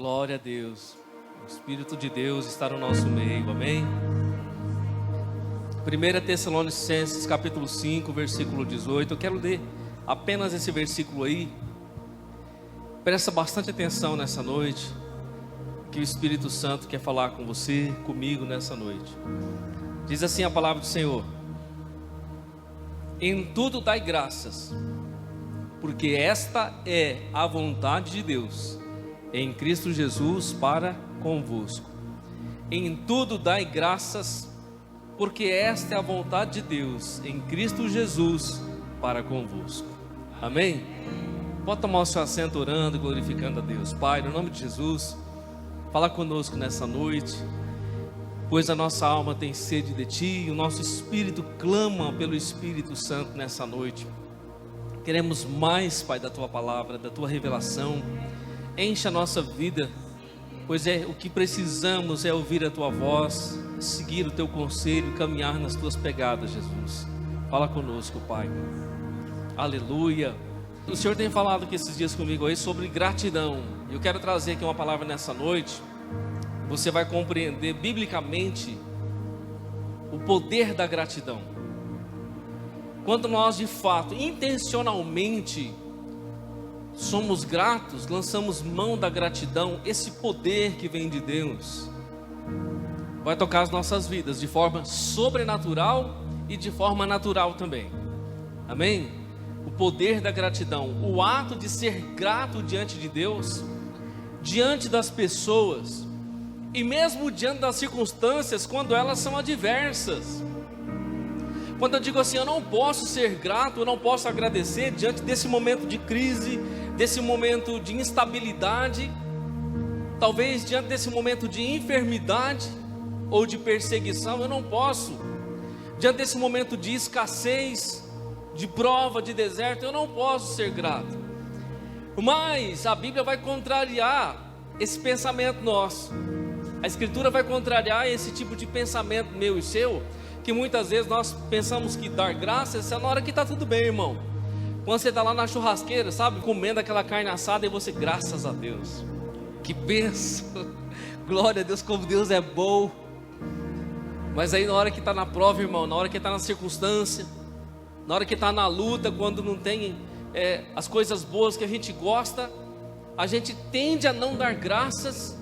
Glória a Deus. O Espírito de Deus está no nosso meio, amém? 1 Tessalonicenses capítulo 5, versículo 18. Eu quero ler apenas esse versículo aí. Presta bastante atenção nessa noite, que o Espírito Santo quer falar com você, comigo nessa noite. Diz assim a palavra do Senhor: em tudo dai graças, porque esta é a vontade de Deus em Cristo Jesus para convosco. Em tudo dai graças, porque esta é a vontade de Deus em Cristo Jesus para convosco. Amém? Pode tomar o seu assento orando e glorificando a Deus. Pai, no nome de Jesus, fala conosco nessa noite, pois a nossa alma tem sede de Ti, e o nosso espírito clama pelo Espírito Santo nessa noite. Queremos mais, Pai, da Tua palavra, da Tua revelação. Enche a nossa vida, pois o que precisamos é ouvir a Tua voz, seguir o Teu conselho, caminhar nas Tuas pegadas, Jesus. Fala conosco, Pai. Aleluia. O Senhor tem falado aqui esses dias comigo aí sobre gratidão. Eu quero trazer aqui uma palavra nessa noite. Você vai compreender biblicamente o poder da gratidão. Quando nós de fato, intencionalmente, somos gratos, lançamos mão da gratidão, esse poder que vem de Deus vai tocar as nossas vidas de forma sobrenatural e de forma natural também. Amém? O poder da gratidão, o ato de ser grato diante de Deus, diante das pessoas e mesmo diante das circunstâncias quando elas são adversas. Quando eu digo assim, eu não posso ser grato, eu não posso agradecer diante desse momento de crise, desse momento de instabilidade, talvez diante desse momento de enfermidade ou de perseguição, eu não posso. Diante desse momento de escassez, de prova, de deserto, eu não posso ser grato. Mas a Bíblia vai contrariar esse pensamento nosso. A Escritura vai contrariar esse tipo de pensamento meu e seu, que muitas vezes nós pensamos que dar graças é na hora que está tudo bem, irmão. Quando você está lá na churrasqueira, sabe, comendo aquela carne assada, e você, graças a Deus, que bênção, glória a Deus, como Deus é bom. Mas aí na hora que está na prova, irmão, na hora que está na circunstância, na hora que está na luta, quando não tem as coisas boas que a gente gosta, a gente tende a não dar graças,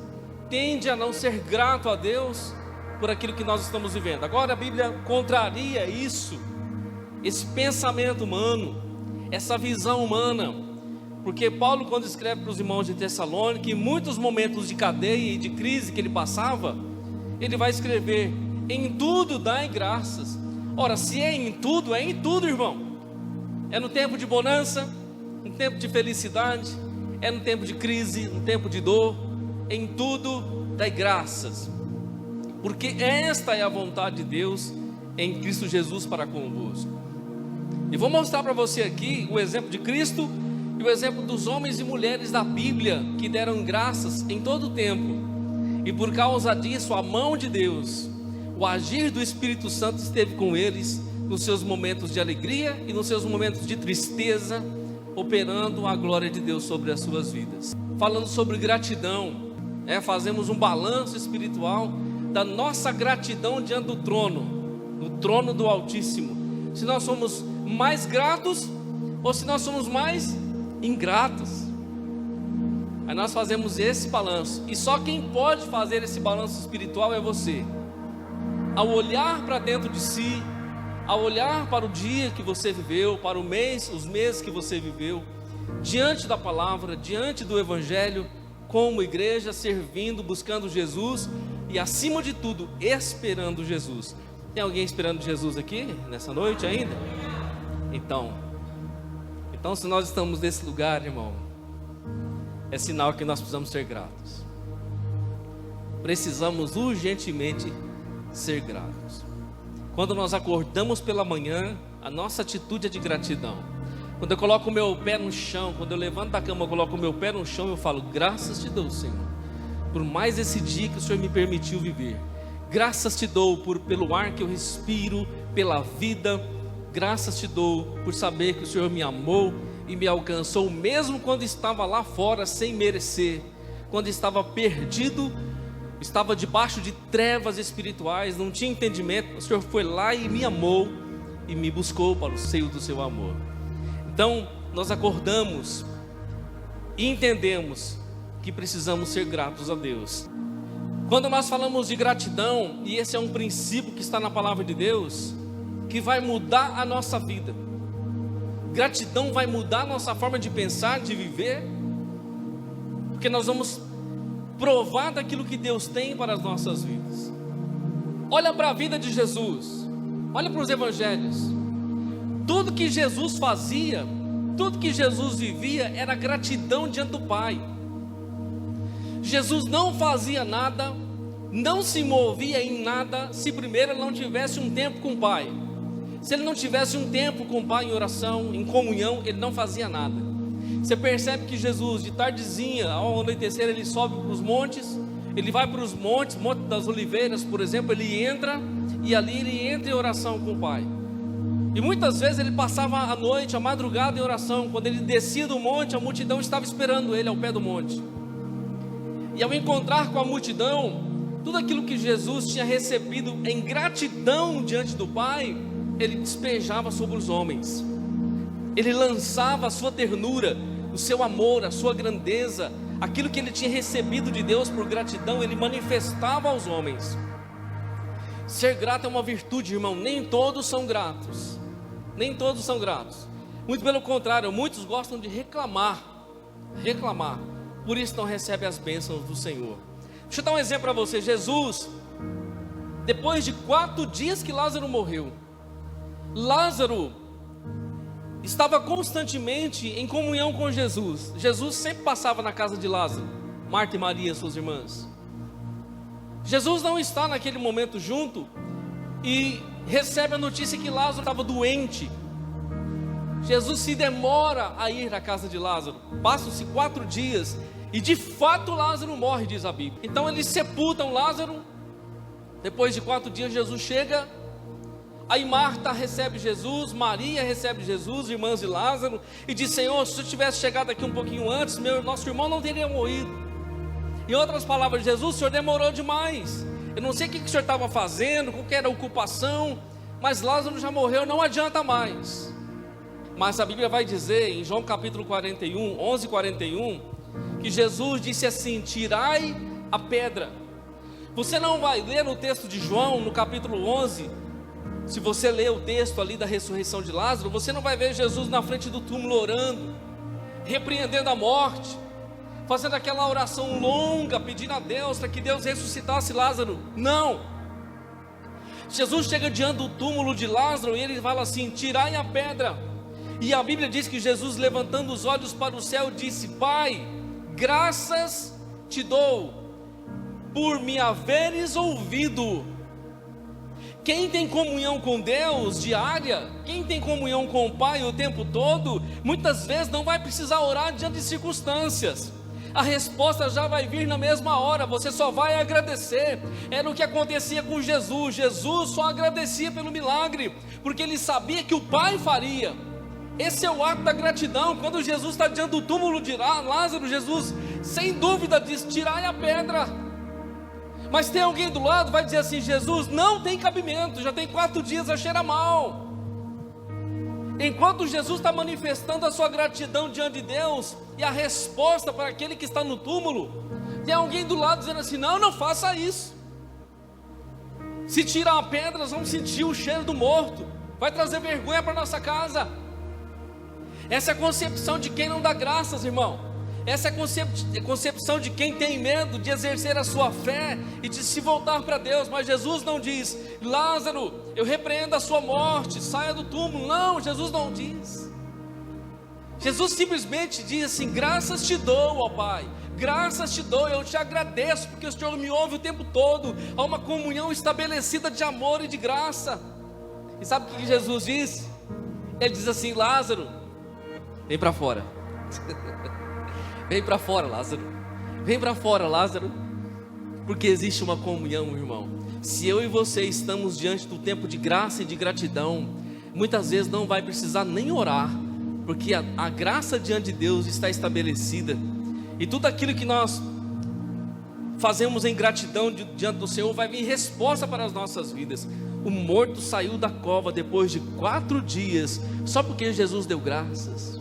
tende a não ser grato a Deus por aquilo que nós estamos vivendo. Agora a Bíblia contraria isso, esse pensamento humano, essa visão humana, porque Paulo, quando escreve para os irmãos de Tessalônica, em muitos momentos de cadeia e de crise que ele passava, ele vai escrever: em tudo dai graças. Ora, se é em tudo, irmão. É no tempo de bonança, no tempo de felicidade, é no tempo de crise, no tempo de dor, em tudo dai graças, porque esta é a vontade de Deus em Cristo Jesus para convosco. E vou mostrar para você aqui o exemplo de Cristo e o exemplo dos homens e mulheres da Bíblia que deram graças em todo o tempo. E por causa disso, a mão de Deus, o agir do Espírito Santo esteve com eles nos seus momentos de alegria e nos seus momentos de tristeza, operando a glória de Deus sobre as suas vidas. Falando sobre gratidão, fazemos um balanço espiritual da nossa gratidão diante do trono, no trono do Altíssimo. Se nós somos mais gratos ou se nós somos mais ingratos. Aí nós fazemos esse balanço, e só quem pode fazer esse balanço espiritual é você. Ao olhar para dentro de si, ao olhar para o dia que você viveu, para os meses que você viveu, diante da palavra, diante do Evangelho, como igreja, servindo, buscando Jesus e acima de tudo, esperando Jesus. Tem alguém esperando Jesus aqui, nessa noite ainda? Então se nós estamos nesse lugar, irmão, é sinal que nós precisamos ser gratos. Precisamos urgentemente ser gratos. Quando nós acordamos pela manhã, a nossa atitude é de gratidão. Quando eu coloco o meu pé no chão, quando eu levanto da cama, eu coloco o meu pé no chão, eu falo: graças te dou, Senhor, por mais esse dia que o Senhor me permitiu viver. Graças te dou pelo ar que eu respiro, pela vida. Graças te dou por saber que o Senhor me amou e me alcançou, mesmo quando estava lá fora sem merecer. quando estava perdido, estava debaixo de trevas espirituais, não tinha entendimento, o Senhor foi lá e me amou e me buscou para o seio do seu amor. Então nós acordamos e entendemos que precisamos ser gratos a Deus. Quando nós falamos de gratidão, e esse é um princípio que está na palavra de Deus, que vai mudar a nossa vida. Gratidão vai mudar a nossa forma de pensar, de viver, porque nós vamos provar daquilo que Deus tem para as nossas vidas. Olha para a vida de Jesus, olha para os evangelhos. Tudo que Jesus fazia, tudo que Jesus vivia era gratidão diante do Pai. Jesus não fazia nada, não se movia em nada, se primeiro ele não tivesse um tempo com o Pai. Se ele não tivesse um tempo com o Pai em oração, em comunhão, ele não fazia nada. Você percebe que Jesus, de tardezinha, ao anoitecer, ele sobe para os montes, ele vai para os montes, Monte das Oliveiras, por exemplo, ele entra, e ali ele entra em oração com o Pai. E muitas vezes ele passava a noite, a madrugada em oração. Quando ele descia do monte, a multidão estava esperando ele ao pé do monte. E ao encontrar com a multidão, tudo aquilo que Jesus tinha recebido em gratidão diante do Pai, ele despejava sobre os homens. Ele lançava a sua ternura, o seu amor, a sua grandeza, aquilo que ele tinha recebido de Deus por gratidão, ele manifestava aos homens. Ser grato é uma virtude, irmão. Nem todos são gratos. Nem todos são gratos. Muito pelo contrário, muitos gostam de reclamar. Por isso não recebem as bênçãos do Senhor. Deixa eu dar um exemplo para você. Jesus, depois de 4 dias que Lázaro morreu, Lázaro estava constantemente em comunhão com Jesus. Jesus sempre passava na casa de Lázaro, Marta e Maria, suas irmãs. Jesus não está naquele momento junto e recebe a notícia que Lázaro estava doente. Jesus se demora a ir à casa de Lázaro. Passam-se 4 dias e de fato Lázaro morre, diz a Bíblia. Então eles sepultam Lázaro. Depois de 4 dias Jesus chega. Aí Marta recebe Jesus, Maria recebe Jesus, irmãs de Lázaro, e diz: Senhor, se eu tivesse chegado aqui um pouquinho antes, nosso irmão não teria morrido. Em outras palavras, Jesus, o Senhor demorou demais. Eu não sei o que o Senhor estava fazendo, qual que era a ocupação, mas Lázaro já morreu, não adianta mais. Mas a Bíblia vai dizer em João capítulo 41, 11:41, que Jesus disse assim: tirai a pedra. Você não vai ler no texto de João, no capítulo 11, se você ler o texto ali da ressurreição de Lázaro, você não vai ver Jesus na frente do túmulo orando, repreendendo a morte, fazendo aquela oração longa, pedindo a Deus para que Deus ressuscitasse Lázaro. Não. Jesus chega diante do túmulo de Lázaro e ele fala assim: tirai a pedra. E a Bíblia diz que Jesus, levantando os olhos para o céu, disse: Pai, graças te dou por me haveres ouvido. Quem tem comunhão com Deus diária, quem tem comunhão com o Pai o tempo todo, muitas vezes não vai precisar orar diante de circunstâncias. A resposta já vai vir na mesma hora, você só vai agradecer. Era o que acontecia com Jesus. Jesus só agradecia pelo milagre, porque ele sabia que o Pai faria. Esse é o ato da gratidão. Quando Jesus está diante do túmulo de Lázaro, Jesus sem dúvida diz: tirai a pedra. Mas tem alguém do lado, vai dizer assim: Jesus, não tem cabimento, já tem 4 dias, já cheira mal. Enquanto Jesus está manifestando a sua gratidão diante de Deus, e a resposta para aquele que está no túmulo, tem alguém do lado dizendo assim: não, não faça isso. Se tirar a pedra, nós vamos sentir o cheiro do morto, vai trazer vergonha para nossa casa. Essa é a concepção de quem não dá graças, irmão. Essa é a concepção de quem tem medo de exercer a sua fé e de se voltar para Deus. Mas Jesus não diz: Lázaro, eu repreendo a sua morte, saia do túmulo. Não, Jesus não diz. Jesus simplesmente diz assim: graças te dou, ó Pai, graças te dou, eu te agradeço, porque o Senhor me ouve o tempo todo. Há uma comunhão estabelecida de amor e de graça. E sabe o que Jesus diz? Ele diz assim: Lázaro, vem para fora. Vem para fora, Lázaro. Vem para fora, Lázaro. Porque existe uma comunhão, irmão. Se eu e você estamos diante do tempo de graça e de gratidão, muitas vezes não vai precisar nem orar, porque a graça diante de Deus está estabelecida. E tudo aquilo que nós fazemos em gratidão diante do Senhor, vai vir resposta para as nossas vidas. O morto saiu da cova depois de 4 dias, só porque Jesus deu graças.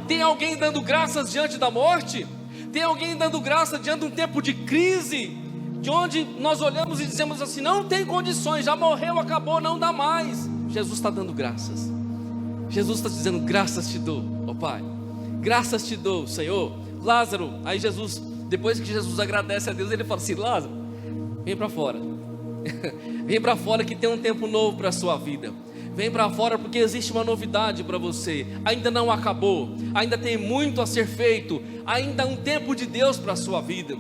Tem alguém dando graças diante da morte? Tem alguém dando graça diante de um tempo de crise, de onde nós olhamos e dizemos assim: não tem condições, já morreu, acabou, não dá mais. Jesus está dando graças. Jesus está dizendo: graças te dou, ó Pai, graças te dou, Senhor. Lázaro, aí Jesus, depois que Jesus agradece a Deus, ele fala assim: Lázaro, vem para fora. Vem para fora que tem um tempo novo para a sua vida. Vem para fora porque existe uma novidade para você. Ainda não acabou, ainda tem muito a ser feito, ainda há um tempo de Deus para a sua vida.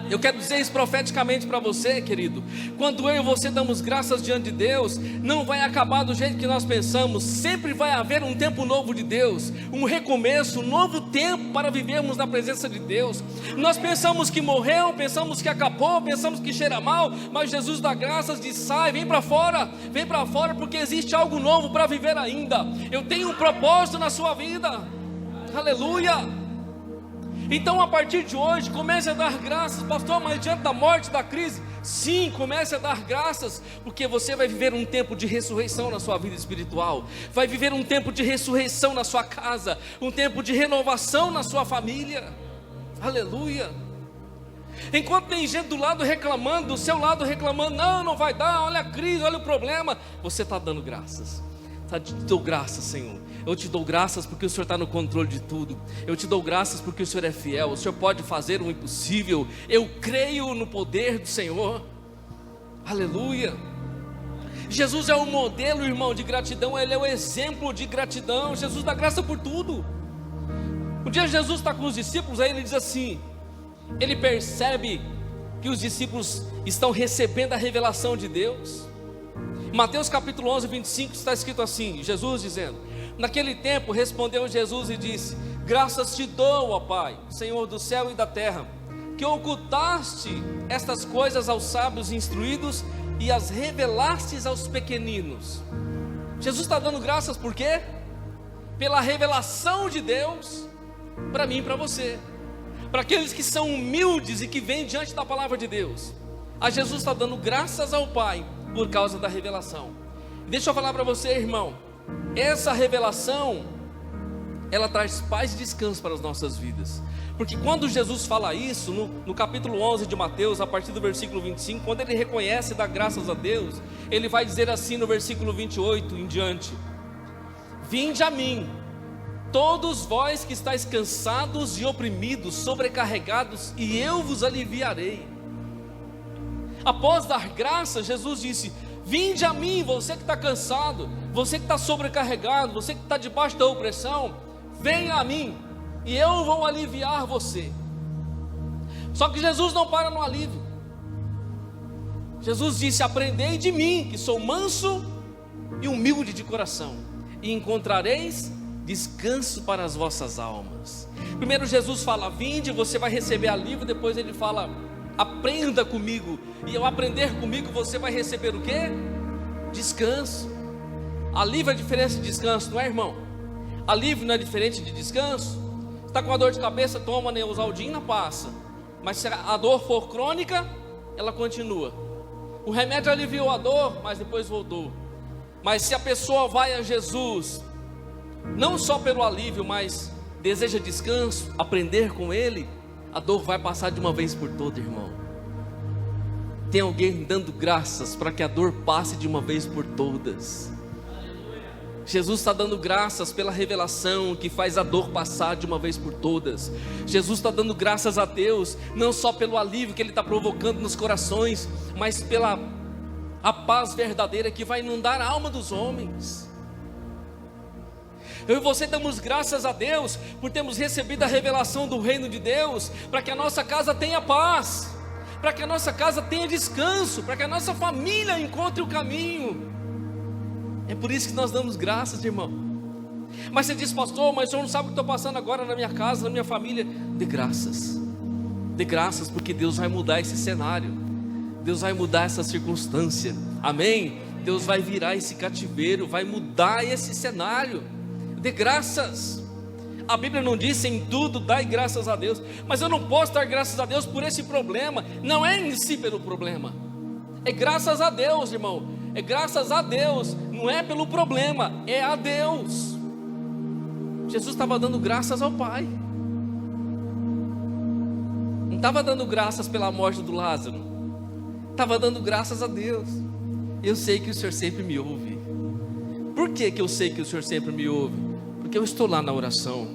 Eu quero dizer isso profeticamente para você, querido. Quando eu e você damos graças diante de Deus, não vai acabar do jeito que nós pensamos. Sempre vai haver um tempo novo de Deus, um recomeço, um novo tempo para vivermos na presença de Deus. Nós pensamos que morreu, pensamos que acabou, pensamos que cheira mal, mas Jesus dá graças, diz: sai, vem para fora, porque existe algo novo para viver ainda. Eu tenho um propósito na sua vida. Aleluia. Então, a partir de hoje, comece a dar graças. Pastor, mas diante da morte, da crise, sim, comece a dar graças, porque você vai viver um tempo de ressurreição na sua vida espiritual, vai viver um tempo de ressurreição na sua casa, um tempo de renovação na sua família. Aleluia. Enquanto tem gente do lado reclamando, do seu lado reclamando: não vai dar, olha a crise, olha o problema, você está dando graças. Eu te dou graças, Senhor. Eu te dou graças porque o Senhor está no controle de tudo. Eu te dou graças porque o Senhor é fiel. O Senhor pode fazer o impossível. Eu creio no poder do Senhor. Aleluia. Jesus é o modelo, irmão, de gratidão. Ele é o exemplo de gratidão. Jesus dá graça por tudo. Um dia Jesus está com os discípulos, aí ele diz assim, ele percebe que os discípulos estão recebendo a revelação de Deus. Mateus capítulo 11, 25 está escrito assim, Jesus dizendo: naquele tempo respondeu Jesus e disse: graças te dou, ó Pai, Senhor do céu e da terra, que ocultaste estas coisas aos sábios instruídos e as revelastes aos pequeninos. Jesus está dando graças por quê? Pela revelação de Deus para mim e para você, para aqueles que são humildes e que vêm diante da palavra de Deus. A Jesus está dando graças ao Pai por causa da revelação. Deixa eu falar para você, irmão, essa revelação, ela traz paz e descanso para as nossas vidas. Porque quando Jesus fala isso, no capítulo 11 de Mateus, a partir do versículo 25, quando ele reconhece e dá graças a Deus, ele vai dizer assim no versículo 28 em diante: vinde a mim, todos vós que estáis cansados e oprimidos, sobrecarregados, e eu vos aliviarei. Após dar graça, Jesus disse: vinde a mim, você que está cansado, você que está sobrecarregado, você que está debaixo da opressão, venha a mim, e eu vou aliviar você. Só que Jesus não para no alívio. Jesus disse: aprendei de mim, que sou manso e humilde de coração, e encontrareis descanso para as vossas almas. Primeiro Jesus fala: vinde, você vai receber alívio. Depois ele fala: aprenda comigo, e ao aprender comigo você vai receber o quê? Descanso. Alívio é diferente de descanso, não é, irmão? Alívio não é diferente de descanso. Está com uma dor de cabeça, toma Neosaldina, passa. Mas se a dor for crônica, ela continua. O remédio aliviou a dor, mas depois voltou. Mas se a pessoa vai a Jesus, não só pelo alívio, mas deseja descanso, aprender com Ele, a dor vai passar de uma vez por todas, irmão. Tem alguém dando graças para que a dor passe de uma vez por todas. Jesus está dando graças pela revelação que faz a dor passar de uma vez por todas. Jesus está dando graças a Deus, não só pelo alívio que Ele está provocando nos corações, mas pela a paz verdadeira que vai inundar a alma dos homens. Eu e você damos graças a Deus por termos recebido a revelação do reino de Deus, para que a nossa casa tenha paz, para que a nossa casa tenha descanso, para que a nossa família encontre o caminho. É por isso que nós damos graças, irmão. Mas você diz: pastor, mas o senhor não sabe o que estou passando agora na minha casa, na minha família. Dê graças, porque Deus vai mudar esse cenário, Deus vai mudar essa circunstância, amém? Deus vai virar esse cativeiro, vai mudar esse cenário. Dê graças. A Bíblia não diz em tudo dai graças a Deus, mas eu não posso dar graças a Deus por esse problema, não é em si pelo problema, é graças a Deus, irmão, é graças a Deus, não é pelo problema, é a Deus. Jesus estava dando graças ao Pai, não estava dando graças pela morte do Lázaro, estava dando graças a Deus. Eu sei que o Senhor sempre me ouve. Por que eu sei que o Senhor sempre me ouve? Porque eu estou lá na oração,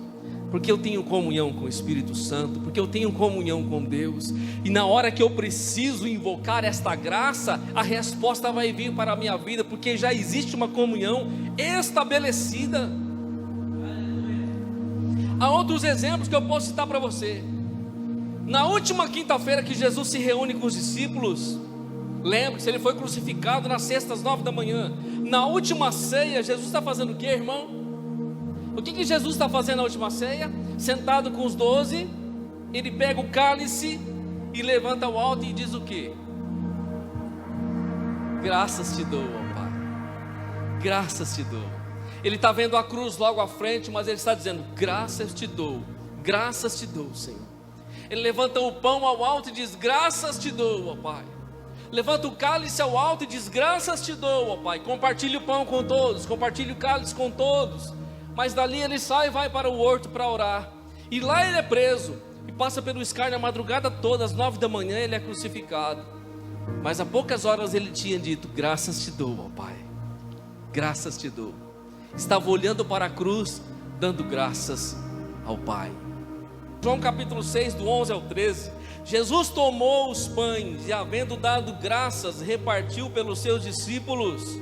porque eu tenho comunhão com o Espírito Santo, porque eu tenho comunhão com Deus, e na hora que eu preciso invocar esta graça, a resposta vai vir para a minha vida, porque já existe uma comunhão estabelecida. Há outros exemplos que eu posso citar para você. Na última quinta-feira que Jesus se reúne com os discípulos, lembre-se, ele foi crucificado na sexta às 9 da manhã. Na última ceia, Jesus está fazendo o que, irmão? O que Jesus está fazendo na última ceia? Sentado com os 12, ele pega o cálice e levanta ao alto e diz o que? Graças te dou, ó Pai, graças te dou. Ele está vendo a cruz logo à frente, mas ele está dizendo, graças te dou, Senhor. Ele levanta o pão ao alto e diz, graças te dou, ó Pai. Levanta o cálice ao alto e diz, graças te dou, ó Pai. Compartilha o pão com todos, compartilha o cálice com todos. Mas dali ele sai e vai para o horto para orar. E lá ele é preso e passa pelo escárnio a madrugada toda, às 9 da manhã ele é crucificado. Mas há poucas horas ele tinha dito, graças te dou, ó Pai, graças te dou. Estava olhando para a cruz, dando graças ao Pai. João capítulo 6, do 11 ao 13. Jesus tomou os pães e, havendo dado graças, repartiu pelos seus discípulos,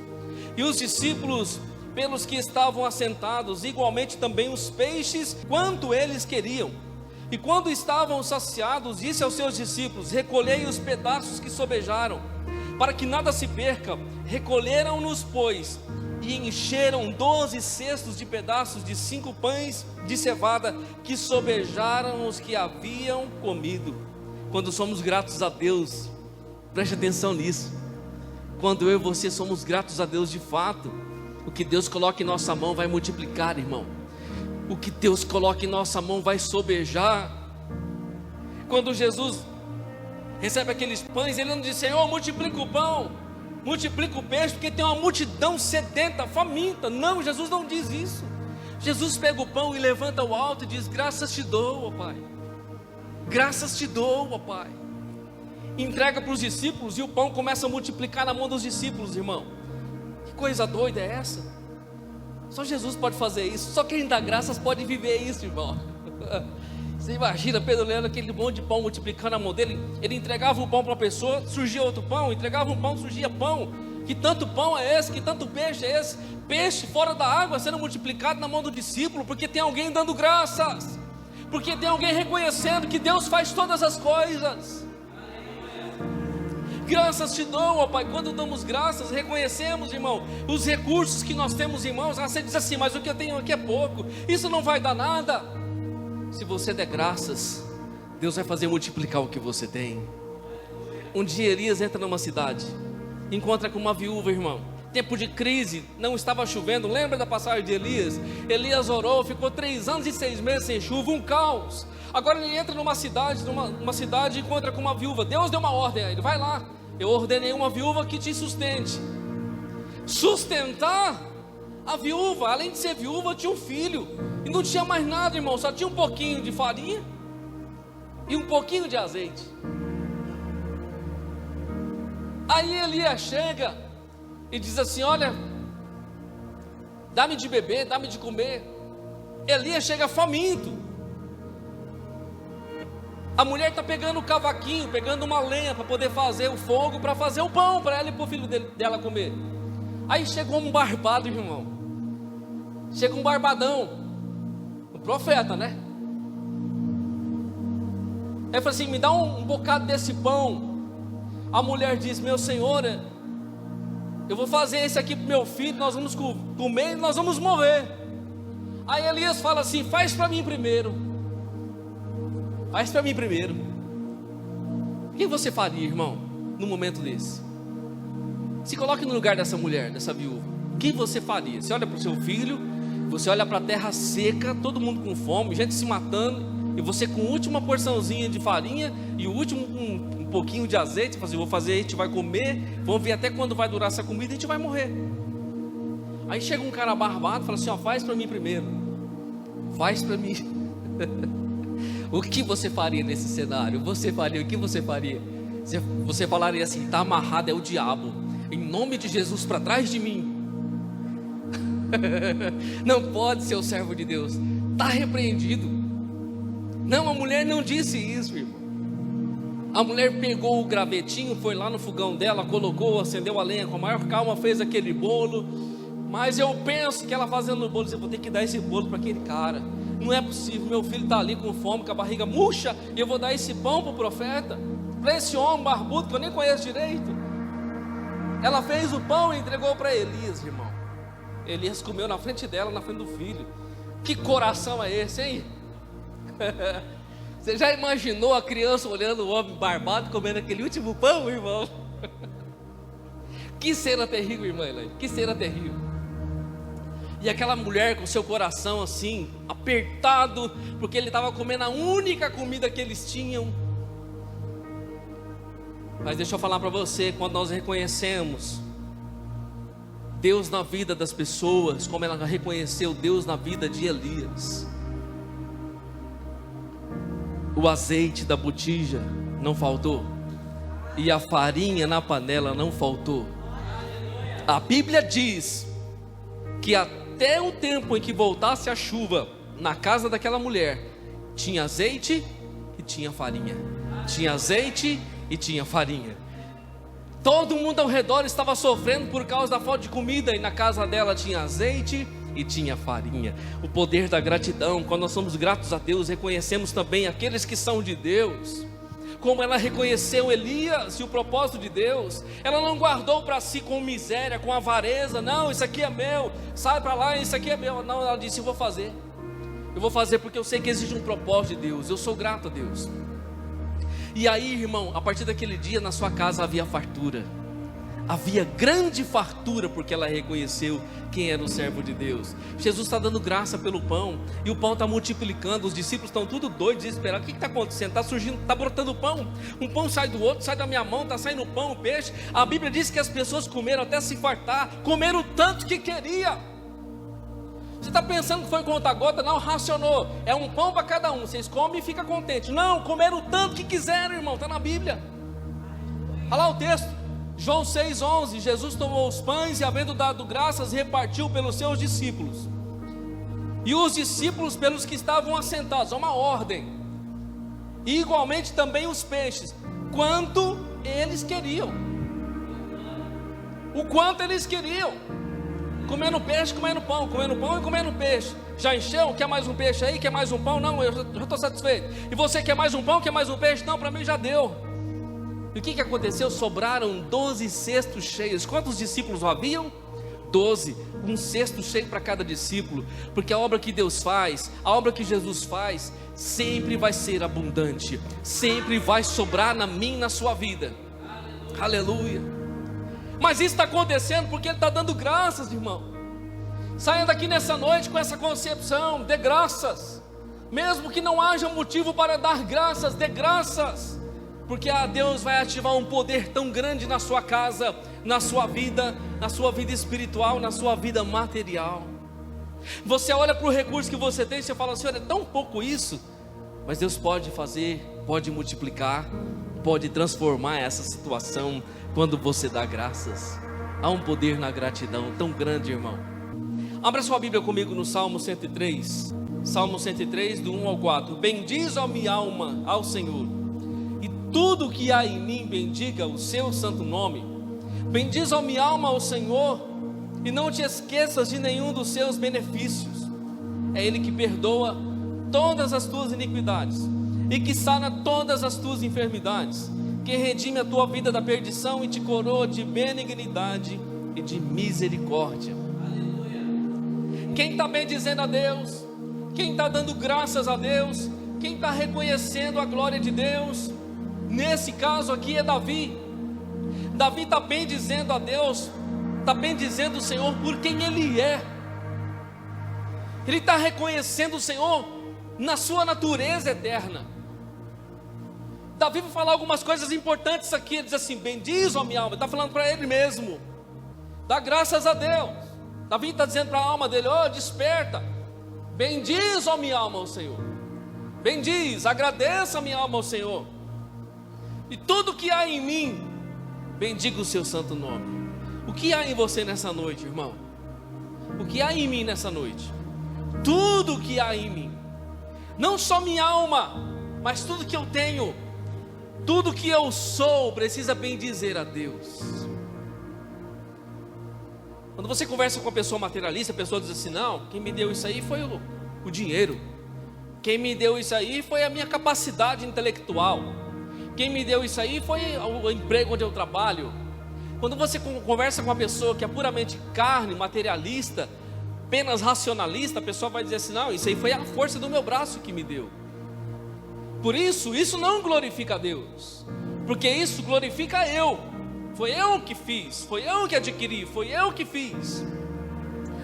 e os discípulos pelos que estavam assentados, igualmente também os peixes, quanto eles queriam. E quando estavam saciados, disse aos seus discípulos, recolhei os pedaços que sobejaram, para que nada se perca. Recolheram-nos, pois, e encheram 12 cestos de pedaços de 5 pães de cevada, que sobejaram os que haviam comido. Quando somos gratos a Deus, preste atenção nisso, quando eu e você somos gratos a Deus de fato, o que Deus coloca em nossa mão vai multiplicar, irmão. O que Deus coloca em nossa mão vai sobejar. Quando Jesus recebe aqueles pães, ele não diz, Senhor, multiplica o pão, multiplica o peixe, porque tem uma multidão sedenta, faminta. Não, Jesus não diz isso. Jesus pega o pão e levanta ao alto e diz, graças te dou, ó Pai, graças te dou, ó Pai. Entrega para os discípulos e o pão começa a multiplicar na mão dos discípulos, irmão. Que coisa doida é essa? Só Jesus pode fazer isso, só quem dá graças pode viver isso, irmão. Você imagina Pedro lendo aquele monte de pão multiplicando na mão dele. Ele entregava um pão para uma pessoa, surgia outro pão, entregava um pão, surgia pão. Que tanto pão é esse? Que tanto peixe é esse? Peixe fora da água sendo multiplicado na mão do discípulo, porque tem alguém dando graças, porque tem alguém reconhecendo que Deus faz todas as coisas. Graças te dou, ó Pai. Quando damos graças, reconhecemos, irmão, os recursos que nós temos em mãos. Você diz assim, mas o que eu tenho aqui é pouco, isso não vai dar nada. Se você der graças, Deus vai fazer multiplicar o que você tem. Um dia Elias entra numa cidade, encontra com uma viúva, irmão. Tempo de crise, não estava chovendo. Lembra da passagem de Elias? Elias orou, ficou 3 anos e 6 meses sem chuva, um caos. Agora ele entra numa cidade e encontra com uma viúva. Deus deu uma ordem a ele, vai lá, eu ordenei uma viúva que te sustente. Sustentar a viúva, além de ser viúva, tinha um filho, e não tinha mais nada, irmão, só tinha um pouquinho de farinha e um pouquinho de azeite. Aí Elias chega e diz assim, olha, dá-me de beber, dá-me de comer. Elias chega faminto. A mulher está pegando o cavaquinho, pegando uma lenha para poder fazer o fogo, para fazer o pão para ela e para o filho dela comer. Aí chegou um barbado, irmão. Chega um barbadão, o profeta, né? Ele falou assim, me dá um bocado desse pão. A mulher diz, meu senhor, eu vou fazer esse aqui para o meu filho, nós vamos comer e nós vamos morrer. Aí Elias fala assim, faz para mim primeiro. Faz para mim primeiro. O que você faria, irmão, num momento desse? Se coloque no lugar dessa mulher, dessa viúva. O que você faria? Você olha para o seu filho, Você olha para a terra seca, todo mundo com fome, gente se matando, e você com a última porçãozinha de farinha e o último um pouquinho de azeite, você vou fazer, a gente vai comer, vamos ver até quando vai durar essa comida e a gente vai morrer. Aí chega um cara barbado e fala assim, ó, faz para mim primeiro, faz para mim. O que você faria nesse cenário? Você faria, o que você faria? Você falaria assim, está amarrado, é o diabo, em nome de Jesus, para trás de mim. Não pode ser o servo de Deus, está repreendido. Não, a mulher não disse isso, irmão. A mulher pegou o gravetinho, foi lá no fogão dela, colocou, acendeu a lenha com a maior calma, fez aquele bolo. Mas eu penso que ela fazendo o bolo, eu vou ter que dar esse bolo para aquele cara. Não é possível, meu filho está ali com fome, com a barriga murcha, e eu vou dar esse pão para o profeta, para esse homem barbudo que eu nem conheço direito. Ela fez o pão e entregou para Elias, irmão. Elias comeu na frente dela, na frente do filho. Que coração é esse, hein? Você já imaginou a criança olhando o homem barbado comendo aquele último pão, irmão? Que cena terrível, irmã Elaine, que cena terrível. E aquela mulher com seu coração assim, apertado, porque ele estava comendo a única comida que eles tinham. Mas deixa eu falar para você, quando nós reconhecemos Deus na vida das pessoas, como ela reconheceu Deus na vida de Elias, o azeite da botija não faltou, e a farinha na panela não faltou. A Bíblia diz que até o tempo em que voltasse a chuva na casa daquela mulher, tinha azeite e tinha farinha, tinha azeite e tinha farinha. Todo mundo ao redor estava sofrendo por causa da falta de comida, e na casa dela tinha azeite e tinha farinha. O poder da gratidão. Quando nós somos gratos a Deus, reconhecemos também aqueles que são de Deus. Como ela reconheceu Elias e o propósito de Deus, ela não guardou para si com miséria, com avareza. Não, isso aqui é meu, sai para lá, isso aqui é meu. Não, ela disse, eu vou fazer porque eu sei que existe um propósito de Deus, eu sou grato a Deus. E aí, irmão, a partir daquele dia na sua casa havia fartura, havia grande fartura, porque ela reconheceu quem era o servo de Deus. Jesus está dando graça pelo pão, e o pão está multiplicando. Os discípulos estão tudo doidos, desesperados. O que está acontecendo? Está surgindo, está brotando pão. Um pão sai do outro, sai da minha mão, está saindo pão, peixe. A Bíblia diz que as pessoas comeram até se fartar, comeram tanto que queria. Você está pensando que foi conta-gota? Não, racionou. É um pão para cada um, vocês comem e ficam contentes. Não, comeram tanto que quiseram, irmão, está na Bíblia. Olha lá o texto, João 6,11. Jesus tomou os pães e, havendo dado graças, repartiu pelos seus discípulos, e os discípulos pelos que estavam assentados. É uma ordem. E igualmente também os peixes, quanto eles queriam. O quanto eles queriam. Comendo peixe, comendo pão e comendo peixe. Já encheu? Quer mais um peixe aí? Quer mais um pão? Não, eu já estou satisfeito. E você quer mais um pão? Quer mais um peixe? Não, para mim já deu. E o que aconteceu? Sobraram 12 cestos cheios. Quantos discípulos haviam? 12. Um cesto cheio para cada discípulo. Porque a obra que Deus faz, a obra que Jesus faz, sempre vai ser abundante, sempre vai sobrar na minha e na sua vida. Aleluia. Mas isso está acontecendo porque Ele está dando graças, irmão. Saia daqui nessa noite com essa concepção: dê graças, mesmo que não haja motivo para dar graças, dê graças, porque Deus vai ativar um poder tão grande na sua casa, na sua vida espiritual, na sua vida material. Você olha para o recurso que você tem e você fala: Senhor, é tão pouco isso, mas Deus pode fazer, pode multiplicar, pode transformar essa situação quando você dá graças. Há um poder na gratidão tão grande, irmão. Abra sua Bíblia comigo no Salmo 103. Salmo 103, do 1 ao 4. Bendiz a minha alma ao Senhor, e tudo que há em mim bendiga o seu santo nome. Bendiz a minha alma ao Senhor, e não te esqueças de nenhum dos seus benefícios. É Ele que perdoa todas as tuas iniquidades, e que sara todas as tuas enfermidades, que redime a tua vida da perdição e te coroa de benignidade e de misericórdia. Aleluia. Quem está bendizendo a Deus, quem está dando graças a Deus, quem está reconhecendo a glória de Deus, nesse caso aqui é Davi. Davi está bendizendo a Deus, está bendizendo o Senhor por quem Ele é. Ele está reconhecendo o Senhor na sua natureza eterna. Davi vai falar algumas coisas importantes aqui. Ele diz assim: bendiz, ó minha alma. Ele está falando para ele mesmo. Dá graças a Deus. Davi está dizendo para a alma dele: ó, desperta. Bendiz, ó minha alma, ao Senhor. Bendiz, agradeça a minha alma ao Senhor. E tudo que há em mim, bendiga o seu santo nome. O que há em você nessa noite, irmão? O que há em mim nessa noite? Tudo o que há em mim. Não só minha alma, mas tudo que eu tenho. Tudo que eu sou precisa bendizer a Deus. Quando você conversa com uma pessoa materialista, a pessoa diz assim: não, quem me deu isso aí foi o dinheiro. Quem me deu isso aí foi a minha capacidade intelectual. Quem me deu isso aí foi o emprego onde eu trabalho. Quando você conversa com uma pessoa que é puramente carne, materialista, apenas racionalista, a pessoa vai dizer assim: não, isso aí foi a força do meu braço que me deu. Por isso, isso não glorifica a Deus, porque isso glorifica eu. Foi eu que fiz, foi eu que adquiri, foi eu que fiz.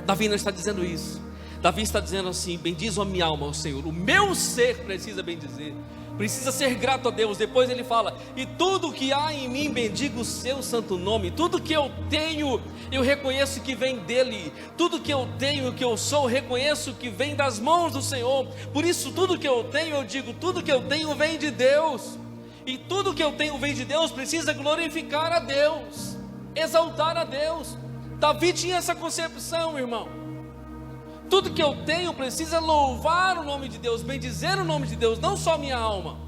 Davi não está dizendo isso. Davi está dizendo assim: bendiz a minha alma ao Senhor. O meu ser precisa bendizer, precisa ser grato a Deus. Depois ele fala: e tudo que há em mim, bendiga o seu santo nome. Tudo que eu tenho, eu reconheço que vem dele. Tudo que eu tenho, que eu sou, reconheço que vem das mãos do Senhor. Por isso tudo que eu tenho, eu digo, tudo que eu tenho vem de Deus. E tudo que eu tenho vem de Deus, precisa glorificar a Deus, exaltar a Deus. Davi tinha essa concepção, irmão. Tudo que eu tenho precisa louvar o nome de Deus, bendizer o nome de Deus, não só minha alma.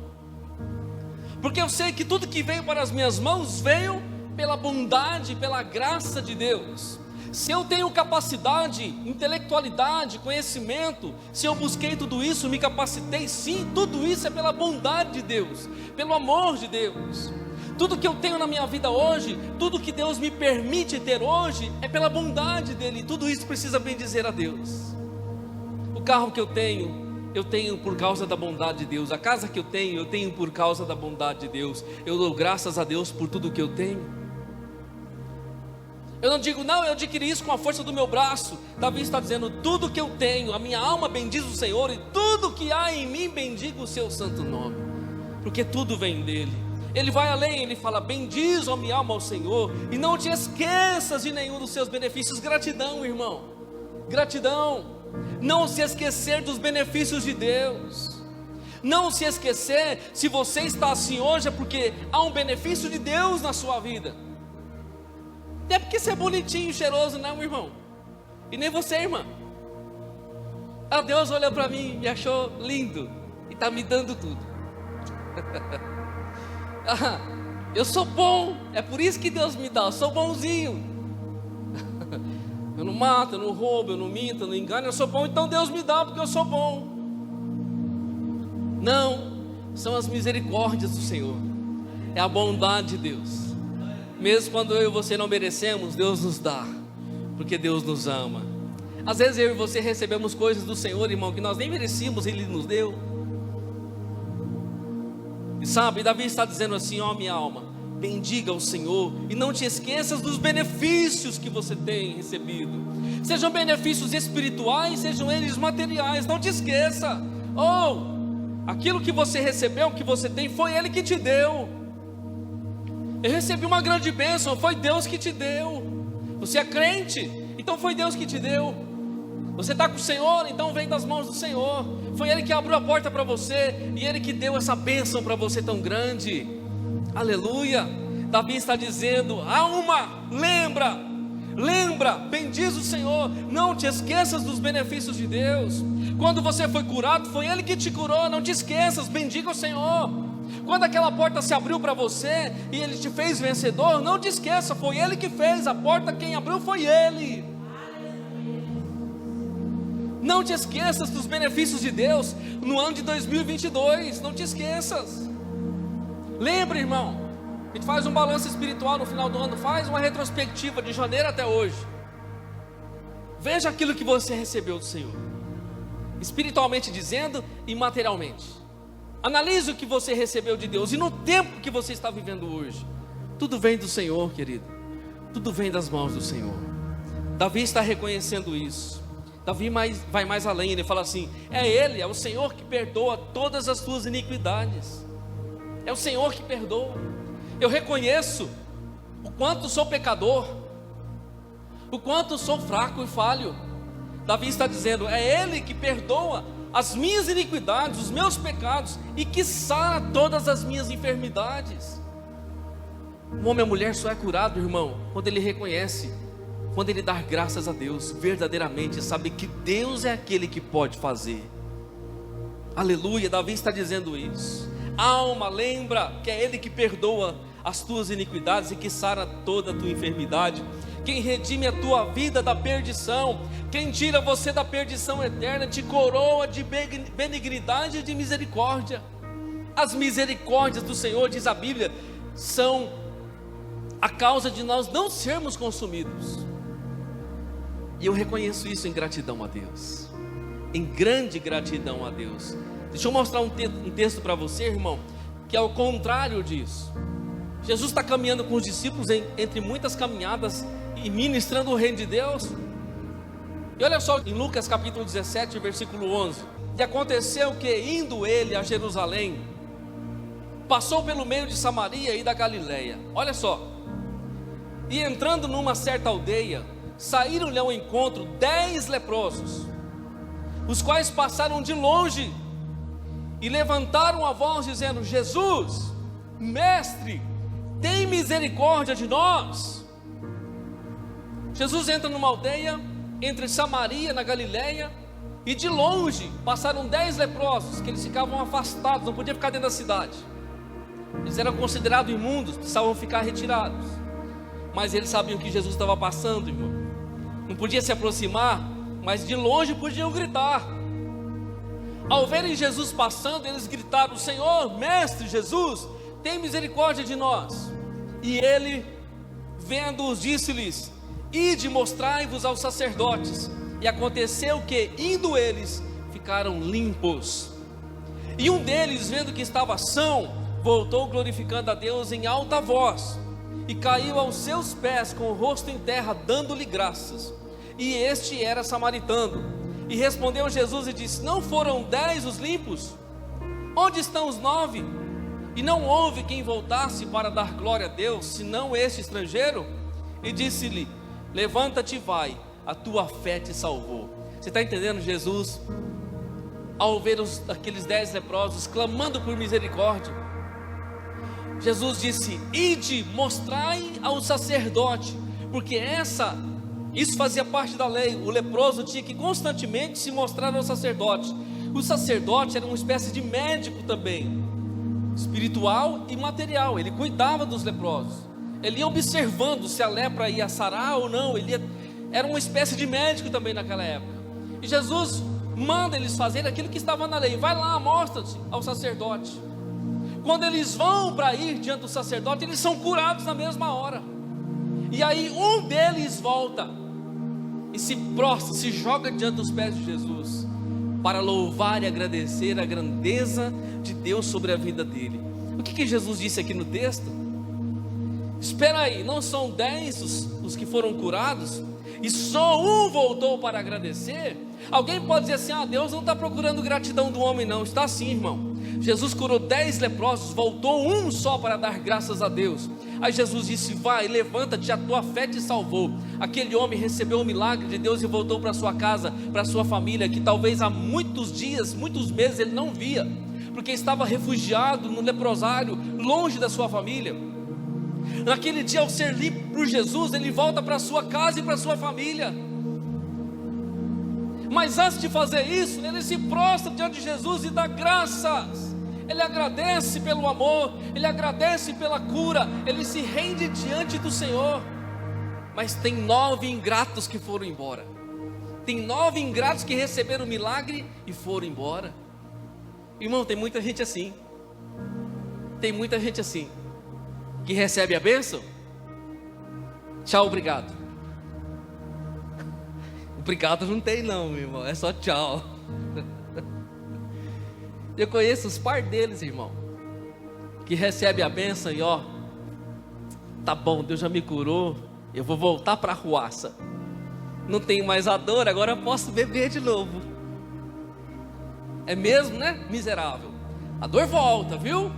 Porque eu sei que tudo que veio para as minhas mãos veio pela bondade, pela graça de Deus. Se eu tenho capacidade, intelectualidade, conhecimento, se eu busquei tudo isso, me capacitei, sim, tudo isso é pela bondade de Deus, pelo amor de Deus. Tudo que eu tenho na minha vida hoje, tudo que Deus me permite ter hoje, é pela bondade dEle. Tudo isso precisa bendizer a Deus. O carro que eu tenho por causa da bondade de Deus. A casa que eu tenho por causa da bondade de Deus. Eu dou graças a Deus por tudo que eu tenho. Eu não digo, não, eu adquiri isso com a força do meu braço. Davi está dizendo: tudo que eu tenho, a minha alma bendiz o Senhor, e tudo que há em mim bendiga o seu santo nome, porque tudo vem dele. Ele vai além, ele fala: bendiz, ó minha alma, ao Senhor, e não te esqueças de nenhum dos seus benefícios. Gratidão, irmão, gratidão. Não se esquecer dos benefícios de Deus. Não se esquecer, se você está assim hoje, é porque há um benefício de Deus na sua vida. Não é porque você é bonitinho, cheiroso, não, irmão. E nem você, irmã. Ah, Deus olhou para mim e achou lindo, e está me dando tudo. Ah, eu sou bom, é por isso que Deus me dá, eu sou bonzinho. Eu não mato, eu não roubo, eu não minto, eu não engano, eu sou bom, então Deus me dá porque eu sou bom. Não, são as misericórdias do Senhor, é a bondade de Deus. Mesmo quando eu e você não merecemos, Deus nos dá, porque Deus nos ama. Às vezes eu e você recebemos coisas do Senhor, irmão, que nós nem merecíamos, Ele nos deu. E sabe, Davi está dizendo assim: ó minha alma, bendiga o Senhor, e não te esqueças dos benefícios que você tem recebido. Sejam benefícios espirituais, sejam eles materiais, não te esqueça. Aquilo que você recebeu, que você tem, foi Ele que te deu. Eu recebi uma grande bênção, foi Deus que te deu. Você é crente, então foi Deus que te deu. Você está com o Senhor, então vem das mãos do Senhor. Foi Ele que abriu a porta para você, e Ele que deu essa bênção para você tão grande. Aleluia. Davi está dizendo: alma, lembra, bendiz o Senhor, não te esqueças dos benefícios de Deus. Quando você foi curado, foi Ele que te curou, não te esqueças, bendiga o Senhor. Quando aquela porta se abriu para você e Ele te fez vencedor, não te esqueça, foi Ele que fez a porta, quem abriu foi Ele. Não te esqueças dos benefícios de Deus no ano de 2022, não te esqueças. Lembre, irmão, a gente faz um balanço espiritual no final do ano, faz uma retrospectiva de janeiro até hoje. Veja aquilo que você recebeu do Senhor, espiritualmente dizendo e materialmente. Analise o que você recebeu de Deus, e no tempo que você está vivendo hoje, tudo vem do Senhor, querido, tudo vem das mãos do Senhor. Davi está reconhecendo isso. Davi vai mais além, ele fala assim: é o Senhor que perdoa todas as tuas iniquidades. É o Senhor que perdoa. Eu reconheço o quanto sou pecador, o quanto sou fraco e falho. Davi está dizendo: é Ele que perdoa as minhas iniquidades, os meus pecados, e que sara todas as minhas enfermidades. O homem e a mulher só é curado, irmão, quando ele reconhece, quando ele dá graças a Deus, verdadeiramente sabe que Deus é aquele que pode fazer. Aleluia, Davi está dizendo isso. Alma, lembra que é Ele que perdoa as tuas iniquidades e que sara toda a tua enfermidade. Quem redime a tua vida da perdição, quem tira você da perdição eterna, te coroa de benignidade e de misericórdia. As misericórdias do Senhor, diz a Bíblia, são a causa de nós não sermos consumidos. E eu reconheço isso em gratidão a Deus, em grande gratidão a Deus. Deixa eu mostrar um texto para você, irmão, que é o contrário disso. Jesus está caminhando com os discípulos entre muitas caminhadas e ministrando o reino de Deus. E olha só em Lucas capítulo 17, versículo 11: e aconteceu que, indo ele a Jerusalém, passou pelo meio de Samaria e da Galileia. Olha só, e entrando numa certa aldeia, saíram-lhe ao encontro 10 leprosos, os quais passaram de longe e levantaram a voz dizendo: Jesus, mestre, tem misericórdia de nós. Jesus entra numa aldeia entre Samaria, na Galileia, e de longe passaram 10 leprosos, que eles ficavam afastados, não podiam ficar dentro da cidade. Eles eram considerados imundos, precisavam ficar retirados. Mas eles sabiam que Jesus estava passando, irmão. Não podia se aproximar, mas de longe podiam gritar. Ao verem Jesus passando, eles gritaram: Senhor, mestre Jesus, tem misericórdia de nós. E ele, vendo-os, disse-lhes: ide, mostrai-vos aos sacerdotes. E aconteceu que, indo eles, ficaram limpos. E um deles, vendo que estava são, voltou glorificando a Deus em alta voz, e caiu aos seus pés com o rosto em terra, dando-lhe graças. E este era samaritano. E respondeu Jesus e disse: não foram 10 os limpos? Onde estão os 9? E não houve quem voltasse para dar glória a Deus, senão este estrangeiro? E disse-lhe: levanta-te e vai, a tua fé te salvou. Você está entendendo? Jesus, ao ver aqueles 10 leprosos clamando por misericórdia, Jesus disse: ide, mostrai ao sacerdote, porque isso fazia parte da lei. O leproso tinha que constantemente se mostrar ao sacerdote. O sacerdote era uma espécie de médico também, espiritual e material. Ele cuidava dos leprosos, ele ia observando se a lepra ia sarar ou não. Era uma espécie de médico também naquela época. E Jesus manda eles fazerem aquilo que estava na lei: vai lá, mostra-te ao sacerdote. Quando eles vão para ir diante do sacerdote, eles são curados na mesma hora. E aí um deles volta e se prostra, se joga diante dos pés de Jesus, para louvar e agradecer a grandeza de Deus sobre a vida dele. O que Jesus disse aqui no texto? Espera aí, não são 10 os que foram curados? E só um voltou para agradecer? Alguém pode dizer assim: Deus não está procurando gratidão do homem, não. Está sim, irmão. Jesus curou 10 leprosos, voltou um só para dar graças a Deus. Aí Jesus disse: vai, levanta-te, a tua fé te salvou. Aquele homem recebeu o milagre de Deus e voltou para sua casa, para sua família, que talvez há muitos dias, muitos meses ele não via, porque estava refugiado no leprosário, longe da sua família. Naquele dia, ao ser limpo por Jesus, ele volta para sua casa e para sua família. Mas antes de fazer isso, ele se prostra diante de Jesus e dá graças. Ele agradece pelo amor, ele agradece pela cura, ele se rende diante do Senhor. Mas tem 9 ingratos que foram embora. Tem 9 ingratos que receberam o milagre e foram embora. Irmão, tem muita gente assim. Tem muita gente assim, que recebe a bênção: tchau, obrigado. Obrigado não tem não, meu irmão, é só tchau. Eu conheço os par deles, irmão, que recebe a bênção e tá bom, Deus já me curou, eu vou voltar para a ruaça. não tenho mais a dor, agora eu posso beber de novo. É mesmo, né? Miserável. A dor volta, viu?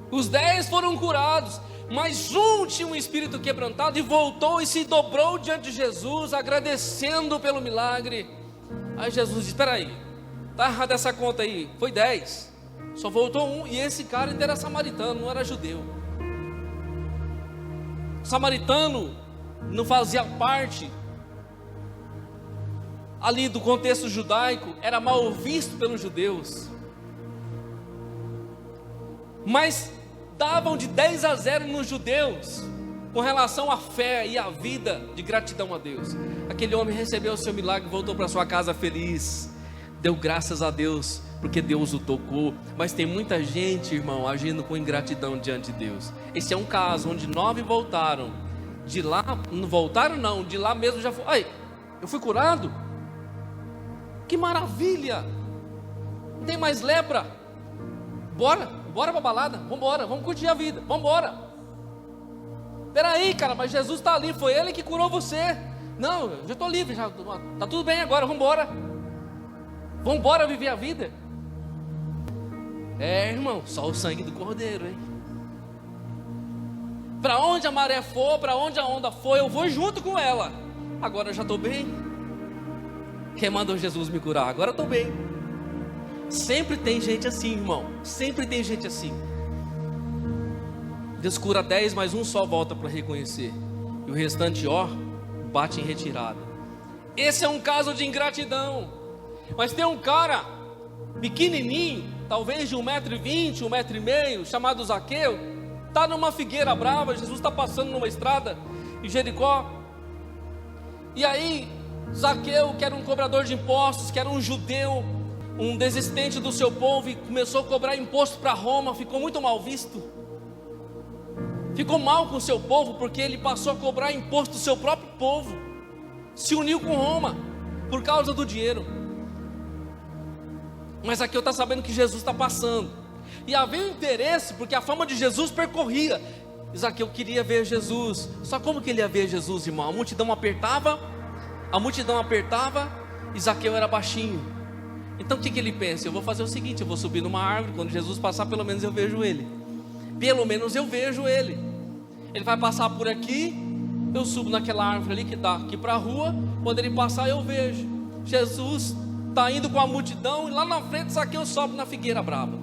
Os 10 foram curados, mas um tinha um espírito quebrantado e voltou e se dobrou diante de Jesus, agradecendo pelo milagre. Aí Jesus disse: espera aí, está errada essa conta aí, foi 10, só voltou um, e esse cara ainda era samaritano, não era judeu. O samaritano não fazia parte ali do contexto judaico, era mal visto pelos judeus, mas davam de 10-0 nos judeus com relação à fé e à vida de gratidão a Deus. Aquele homem recebeu o seu milagre, voltou para sua casa feliz, deu graças a Deus porque Deus o tocou. Mas tem muita gente, irmão, agindo com ingratidão diante de Deus. Esse é um caso onde 9 voltaram. De lá, não voltaram não, de lá mesmo já foi. Ai, eu fui curado? Que maravilha! Não tem mais lepra. Bora pra balada, vamos curtir a vida, vambora. Peraí, cara, mas Jesus está ali, foi Ele que curou você. Não, eu já estou livre, já tá tudo bem agora, vambora viver a vida. É, irmão, só o sangue do Cordeiro, hein? Para onde a maré for, para onde a onda for, eu vou junto com ela. Agora eu já estou bem. Quem mandou Jesus me curar? Agora eu estou bem. Sempre tem gente assim, irmão. Sempre tem gente assim. Deus cura 10, mas um só volta para reconhecer. E o restante, ó, bate em retirada. Esse é um caso de ingratidão. Mas tem um cara pequenininho, talvez de 1,20 m, 1,5 m, chamado Zaqueu. Está numa figueira brava. Jesus está passando numa estrada em Jericó. E aí Zaqueu, que era um cobrador de impostos, que era um judeu, um desistente do seu povo, e começou a cobrar imposto para Roma, ficou muito mal visto, ficou mal com o seu povo, porque ele passou a cobrar imposto do seu próprio povo, se uniu com Roma, por causa do dinheiro. Mas aqui eu estou sabendo que Jesus está passando, e havia um interesse, porque a fama de Jesus percorria. Zaqueu queria ver Jesus, só como que ele ia ver Jesus, irmão? A multidão apertava, e Zaqueu era baixinho. Então o que ele pensa? Eu vou fazer o seguinte, eu vou subir numa árvore, quando Jesus passar, pelo menos eu vejo ele. Ele vai passar por aqui, eu subo naquela árvore ali que dá aqui para a rua, quando ele passar eu vejo. Jesus está indo com a multidão, e lá na frente Zaqueu sobe na figueira brava.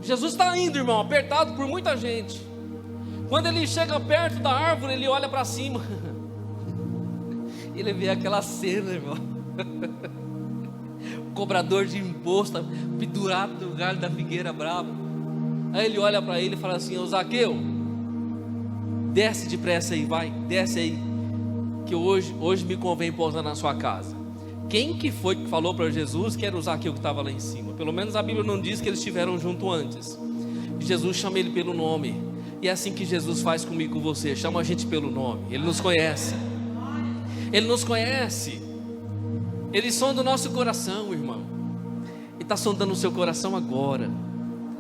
Jesus está indo, irmão, apertado por muita gente. Quando ele chega perto da árvore, ele olha para cima. Ele vê aquela cena, irmão. Cobrador de imposto pendurado no galho da figueira brava. Aí ele olha para ele e fala assim: ô Zaqueu, desce depressa aí, vai, desce aí, que hoje me convém pousar na sua casa. Quem que foi que falou para Jesus que era o Zaqueu que estava lá em cima? Pelo menos a Bíblia não diz que eles estiveram junto antes. Jesus chama ele pelo nome. E é assim que Jesus faz comigo e com você, chama a gente pelo nome. Ele nos conhece. Ele sonda o nosso coração, irmão. E está sondando o seu coração agora.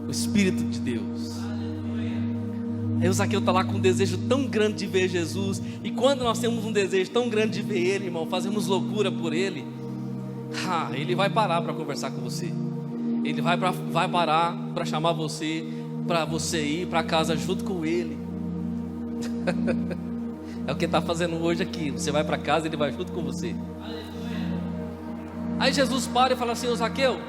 O Espírito de Deus. Aí o Zaqueu está lá com um desejo tão grande de ver Jesus. E quando nós temos um desejo tão grande de ver Ele, irmão, fazemos loucura por Ele. Ele vai parar para conversar com você. Ele vai parar para chamar você, para você ir para casa junto com Ele. É o que está fazendo hoje aqui. Você vai para casa, Ele vai junto com você. Aí Jesus para e fala assim: ô Zaqueu,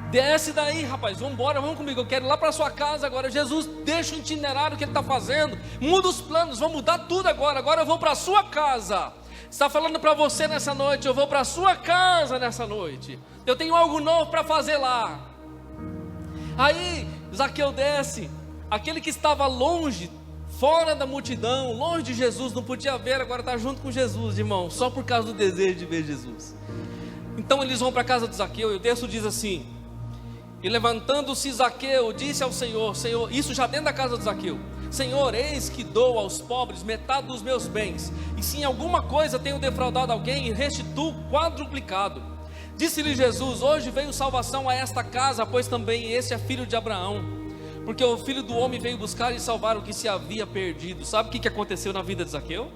desce daí, rapaz, vamos comigo, eu quero ir lá para sua casa agora. Jesus deixa o itinerário que ele está fazendo, muda os planos, vamos mudar tudo agora eu vou para a sua casa. Está falando para você nessa noite: eu vou para a sua casa nessa noite, eu tenho algo novo para fazer lá. Aí Zaqueu desce, aquele que estava longe, fora da multidão, longe de Jesus, não podia ver, agora está junto com Jesus, irmão, só por causa do desejo de ver Jesus. Então eles vão para a casa de Zaqueu, e o texto diz assim: e levantando-se Zaqueu, disse ao Senhor, isso já dentro da casa de Zaqueu: Senhor, eis que dou aos pobres metade dos meus bens, e se em alguma coisa tenho defraudado alguém, restituo quadruplicado. Disse-lhe Jesus: hoje veio salvação a esta casa, pois também este é filho de Abraão, porque o Filho do Homem veio buscar e salvar o que se havia perdido. Sabe o que aconteceu na vida de Zaqueu?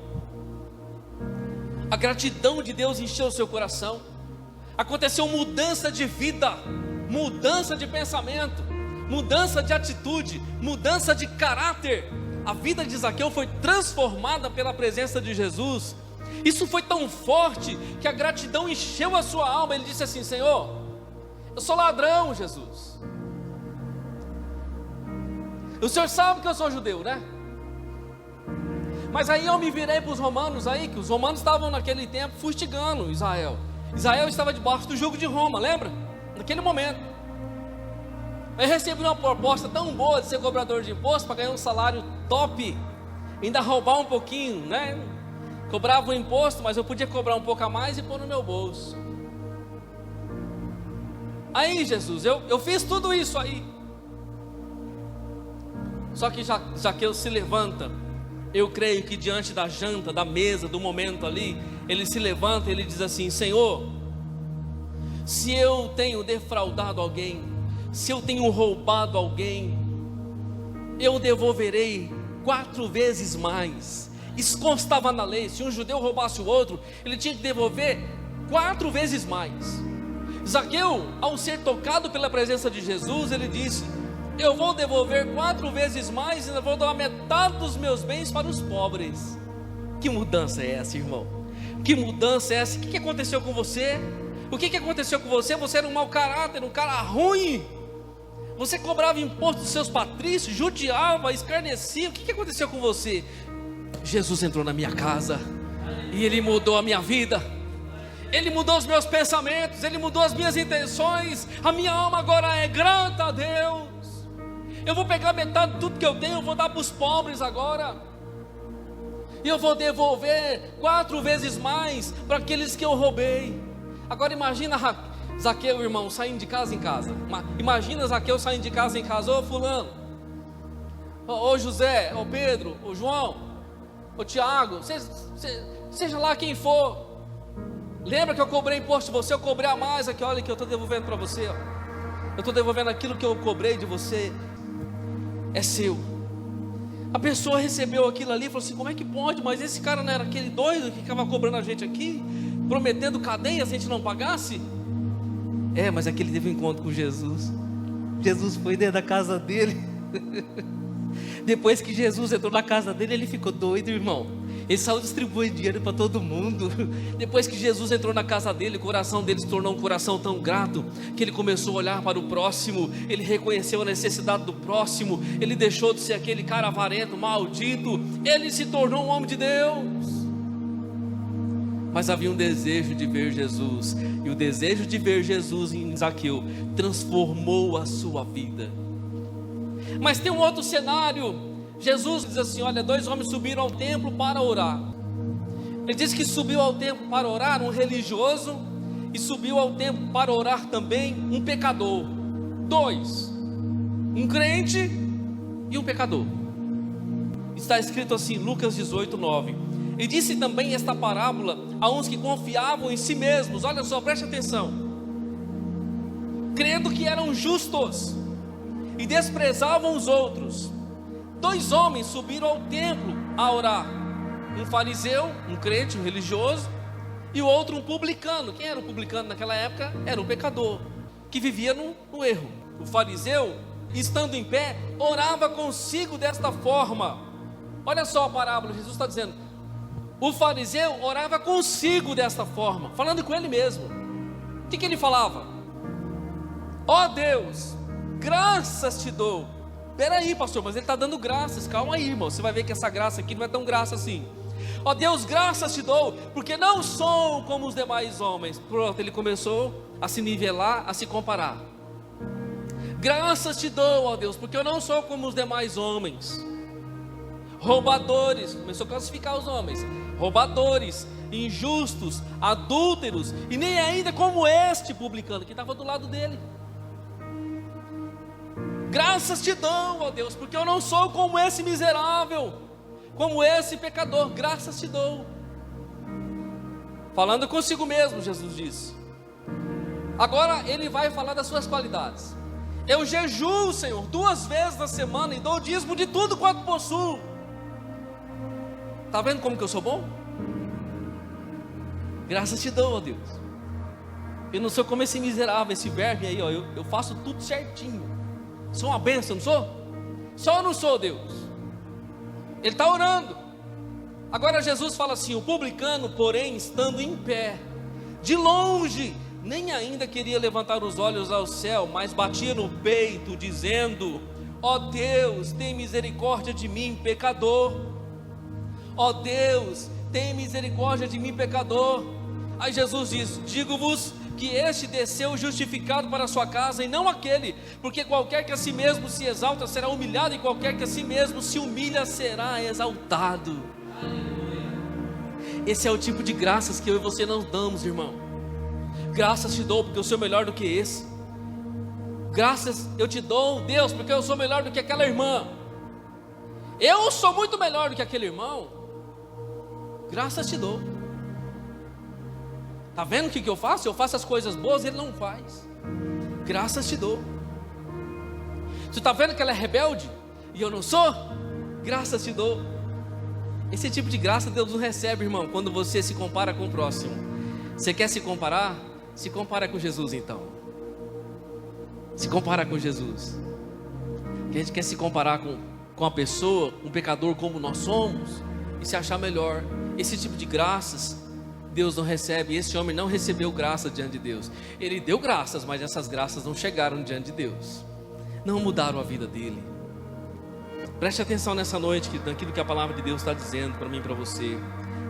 A gratidão de Deus encheu o seu coração. Aconteceu mudança de vida, mudança de pensamento, mudança de atitude, mudança de caráter. A vida de Zaqueu foi transformada pela presença de Jesus. Isso foi tão forte que a gratidão encheu a sua alma. Ele disse assim: Senhor, eu sou ladrão, Jesus. O Senhor sabe que eu sou judeu, né? Mas aí eu me virei para os romanos aí, que os romanos estavam naquele tempo fustigando Israel. Israel estava debaixo do jugo de Roma, lembra? Naquele momento. Eu recebi uma proposta tão boa de ser cobrador de imposto, para ganhar um salário top, ainda roubar um pouquinho, né? Cobrava o imposto, mas eu podia cobrar um pouco a mais e pôr no meu bolso. Aí, Jesus, eu fiz tudo isso aí. Só que Zaqueu se levanta. Eu creio que diante da janta, da mesa, do momento ali, ele se levanta e ele diz assim: Senhor, se eu tenho defraudado alguém, se eu tenho roubado alguém, eu devolverei 4 vezes mais. Isso constava na lei. Se um judeu roubasse o outro, ele tinha que devolver 4 vezes mais. Zaqueu, ao ser tocado pela presença de Jesus, ele disse: eu vou devolver 4 vezes mais, e ainda vou dar metade dos meus bens para os pobres. Que mudança é essa, irmão? Que mudança é essa? O que aconteceu com você? O que aconteceu com você? Você era um mau caráter, um cara ruim. Você cobrava imposto dos seus patrícios, judiava, escarnecia. O que aconteceu com você? Jesus entrou na minha casa e Ele mudou a minha vida. Ele mudou os meus pensamentos, Ele mudou as minhas intenções. A minha alma agora é grata a Deus. Eu vou pegar metade de tudo que eu tenho, eu vou dar para os pobres agora. E eu vou devolver 4 vezes mais para aqueles que eu roubei. Agora imagina Zaqueu, irmão, saindo de casa em casa. Imagina Zaqueu saindo de casa em casa: ô fulano, ô José, ô Pedro, ô João, ô Tiago, seja lá quem for. Lembra que eu cobrei imposto de você? Eu cobrei a mais aqui, olha que eu estou devolvendo para você, ó. Eu estou devolvendo aquilo que eu cobrei de você. É seu. A pessoa recebeu aquilo ali e falou assim: como é que pode? Mas esse cara não era aquele doido que ficava cobrando a gente aqui, prometendo cadeia se a gente não pagasse? Mas é que ele teve um encontro com Jesus. Jesus foi dentro da casa dele. Depois que Jesus entrou na casa dele, ele ficou doido, irmão. Ele saiu distribuindo dinheiro para todo mundo. Depois que Jesus entrou na casa dele, o coração dele se tornou um coração tão grato, que ele começou a olhar para o próximo. Ele reconheceu a necessidade do próximo. Ele deixou de ser aquele cara avarento, maldito. Ele se tornou um homem de Deus. Mas havia um desejo de ver Jesus, e o desejo de ver Jesus em Zaqueu transformou a sua vida. Mas tem um outro cenário. Jesus diz assim: olha, 2 homens subiram ao templo para orar. Ele diz que subiu ao templo para orar um religioso, e subiu ao templo para orar também um pecador. 2, um crente e um pecador. Está escrito assim, Lucas 18:9. E disse também esta parábola a uns que confiavam em si mesmos. Olha só, preste atenção. Crendo que eram justos e desprezavam os outros. 2 homens subiram ao templo a orar: um fariseu, um crente, um religioso, e o outro um publicano. Quem era o publicano naquela época? Era um pecador, que vivia no erro. O fariseu, estando em pé, orava consigo desta forma. Olha só a parábola, Jesus está dizendo: o fariseu orava consigo desta forma, falando com ele mesmo. O que ele falava? Ó Deus, graças te dou. Peraí, pastor, mas ele está dando graças. Calma aí, irmão, você vai ver que essa graça aqui não é tão graça assim. Ó Deus, graças te dou, porque não sou como os demais homens. Pronto, ele começou a se nivelar, a se comparar. Graças te dou, ó Deus, porque eu não sou como os demais homens. Roubadores, começou a classificar os homens: roubadores, injustos, adúlteros, e nem ainda como este publicano que estava do lado dele. Graças te dou, ó Deus, porque eu não sou como esse miserável, como esse pecador. Graças te dou. Falando consigo mesmo, Jesus disse. Agora ele vai falar das suas qualidades. Eu jejuo, Senhor, 2 vezes na semana e dou o dízimo de tudo quanto possuo. Está vendo como que eu sou bom? Graças te dou, ó Deus. Eu não sou como esse miserável, esse verme aí, ó. Eu faço tudo certinho. Sou uma bênção, não sou? Só ou não sou, Deus? Ele está orando. Agora Jesus fala assim: o publicano, porém, estando em pé, de longe, nem ainda queria levantar os olhos ao céu, mas batia no peito, dizendo: ó Deus, tem misericórdia de mim, pecador. Ó Deus, tem misericórdia de mim, pecador. Aí Jesus diz: digo-vos que este desceu justificado para a sua casa, e não aquele, porque qualquer que a si mesmo se exalta será humilhado, e qualquer que a si mesmo se humilha será exaltado. Esse é o tipo de graças que eu e você não damos, irmão. Graças te dou porque eu sou melhor do que esse. Graças eu te dou, Deus, porque eu sou melhor do que aquela irmã. Eu sou muito melhor do que aquele irmão. Graças te dou. Está vendo o que eu faço? Eu faço as coisas boas e ele não faz. Graças te dou. Você está vendo que ela é rebelde e eu não sou? Graças te dou. Esse tipo de graça Deus não recebe, irmão, quando você se compara com o próximo. Você quer se comparar? Se compara com Jesus então. Se compara com Jesus. Que a gente quer se comparar com a pessoa, um pecador como nós somos, e se achar melhor. Esse tipo de graças Deus não recebe. Esse homem não recebeu graça diante de Deus. Ele deu graças, mas essas graças não chegaram diante de Deus, não mudaram a vida dele. Preste atenção nessa noite, naquilo que a palavra de Deus está dizendo para mim e para você.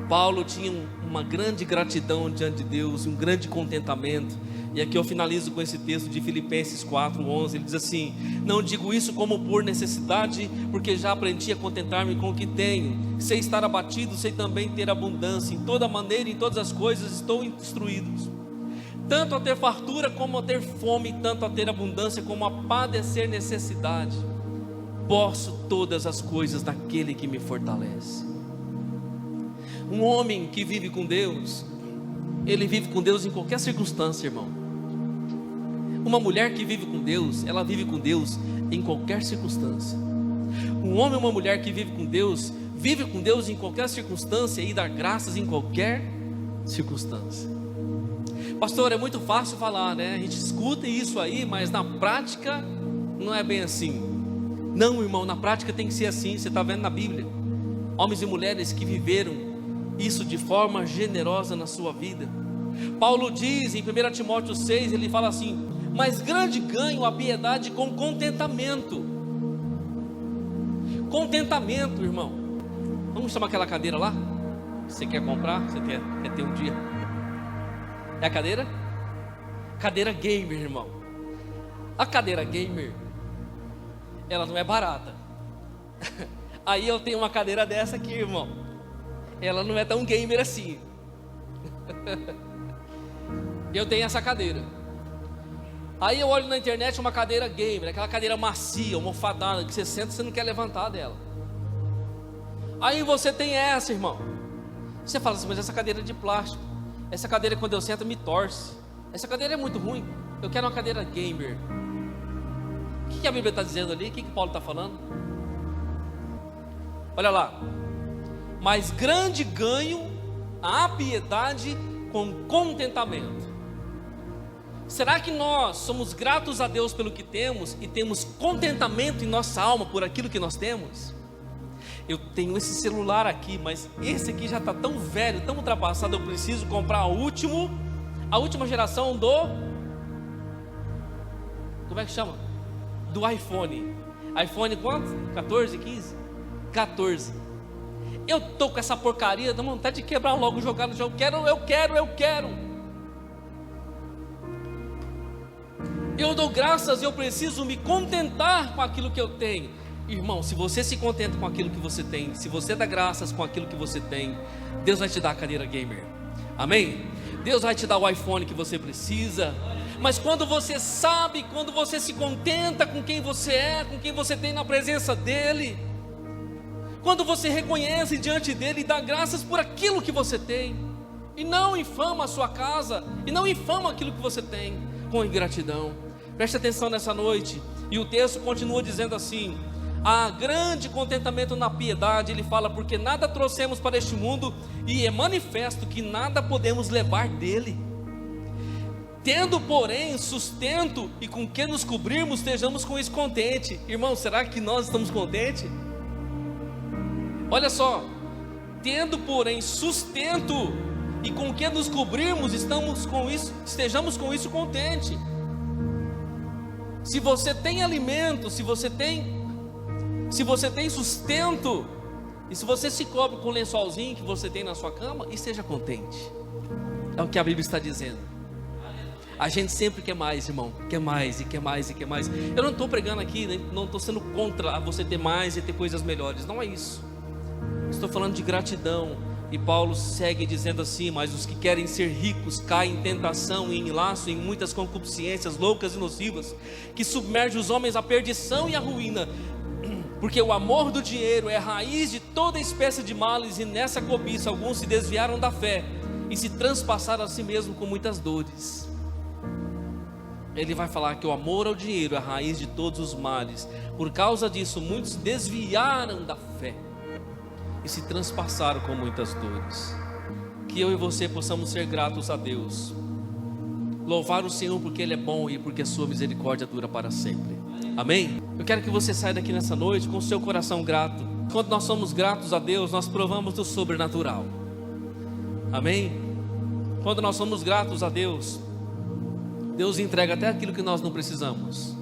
Paulo tinha uma grande gratidão diante de Deus, um grande contentamento. E aqui eu finalizo com esse texto de Filipenses 4:11. Ele diz assim: não digo isso como por necessidade, porque já aprendi a contentar-me com o que tenho. Sei estar abatido, sei também ter abundância. Em toda maneira, em todas as coisas estou instruído, tanto a ter fartura como a ter fome, tanto a ter abundância como a padecer necessidade. Posso todas as coisas naquele que me fortalece. Um homem que vive com Deus, ele vive com Deus em qualquer circunstância, irmão. Uma mulher que vive com Deus, ela vive com Deus em qualquer circunstância. Um homem ou uma mulher que vive com Deus em qualquer circunstância e dá graças em qualquer circunstância. Pastor, é muito fácil falar, né? A gente escuta isso aí, mas na prática não é bem assim. Não, irmão, na prática tem que ser assim. Você está vendo na Bíblia homens e mulheres que viveram isso de forma generosa na sua vida. Paulo diz em 1 Timóteo 6, ele fala assim: mas grande ganho a piedade com contentamento. Contentamento, irmão. Vamos chamar aquela cadeira lá? Você quer comprar? Você quer ter um dia? É a cadeira? Cadeira gamer, irmão. A cadeira gamer, ela não é barata. Aí eu tenho uma cadeira dessa aqui, irmão. Ela não é tão gamer assim. Eu tenho essa cadeira. Aí eu olho na internet uma cadeira gamer, aquela cadeira macia, almofadada, que você senta e você não quer levantar dela. Aí você tem essa, irmão. Você fala assim: mas essa cadeira é de plástico. Essa cadeira, quando eu sento, me torce. Essa cadeira é muito ruim. Eu quero uma cadeira gamer. O que a Bíblia está dizendo ali? O que Paulo está falando? Olha lá: mas grande ganho a piedade com contentamento. Será que nós somos gratos a Deus pelo que temos e temos contentamento em nossa alma por aquilo que nós temos? Eu tenho esse celular aqui, mas esse aqui já está tão velho, tão ultrapassado. Eu preciso comprar a última geração do... como é que chama? Do iPhone. iPhone quanto? 14, 15? 14. Eu tô com essa porcaria, dá vontade de quebrar logo, jogar no jogo. Eu quero. Eu dou graças e eu preciso me contentar com aquilo que eu tenho. Irmão, se você se contenta com aquilo que você tem, se você dá graças com aquilo que você tem, Deus vai te dar a cadeira gamer. Amém? Deus vai te dar o iPhone que você precisa. Mas quando você sabe, quando você se contenta com quem você é, com quem você tem na presença dEle, quando você reconhece diante dEle e dá graças por aquilo que você tem, e não infama a sua casa, e não infama aquilo que você tem com ingratidão. Preste atenção nessa noite. E o texto continua dizendo assim: há grande contentamento na piedade. Ele fala: porque nada trouxemos para este mundo, e é manifesto que nada podemos levar dele. Tendo, porém, sustento e com que nos cobrirmos, estejamos com isso contente. Irmão, será que nós estamos contentes? Olha só: tendo, porém, sustento e com que nos cobrirmos, estejamos com isso contente. Se você tem alimento, se você tem sustento, e se você se cobre com o lençolzinho que você tem na sua cama, esteja contente. É o que a Bíblia está dizendo. A gente sempre quer mais, irmão, quer mais e quer mais e quer mais. Eu não estou pregando aqui, não estou sendo contra você ter mais e ter coisas melhores, não é isso. Estou falando de gratidão. E Paulo segue dizendo assim: mas os que querem ser ricos caem em tentação e em laço, em muitas concupiscências loucas e nocivas, que submergem os homens à perdição e à ruína. Porque o amor do dinheiro é a raiz de toda espécie de males, e nessa cobiça alguns se desviaram da fé e se transpassaram a si mesmos com muitas dores. Ele vai falar que o amor ao dinheiro é a raiz de todos os males. Por causa disso, muitos se desviaram da fé e se transpassaram com muitas dores. Que eu e você possamos ser gratos a Deus, louvar o Senhor porque Ele é bom e porque a sua misericórdia dura para sempre. Amém? Eu quero que você saia daqui nessa noite com o seu coração grato. Quando nós somos gratos a Deus, nós provamos do sobrenatural. Amém? Quando nós somos gratos a Deus, Deus entrega até aquilo que nós não precisamos.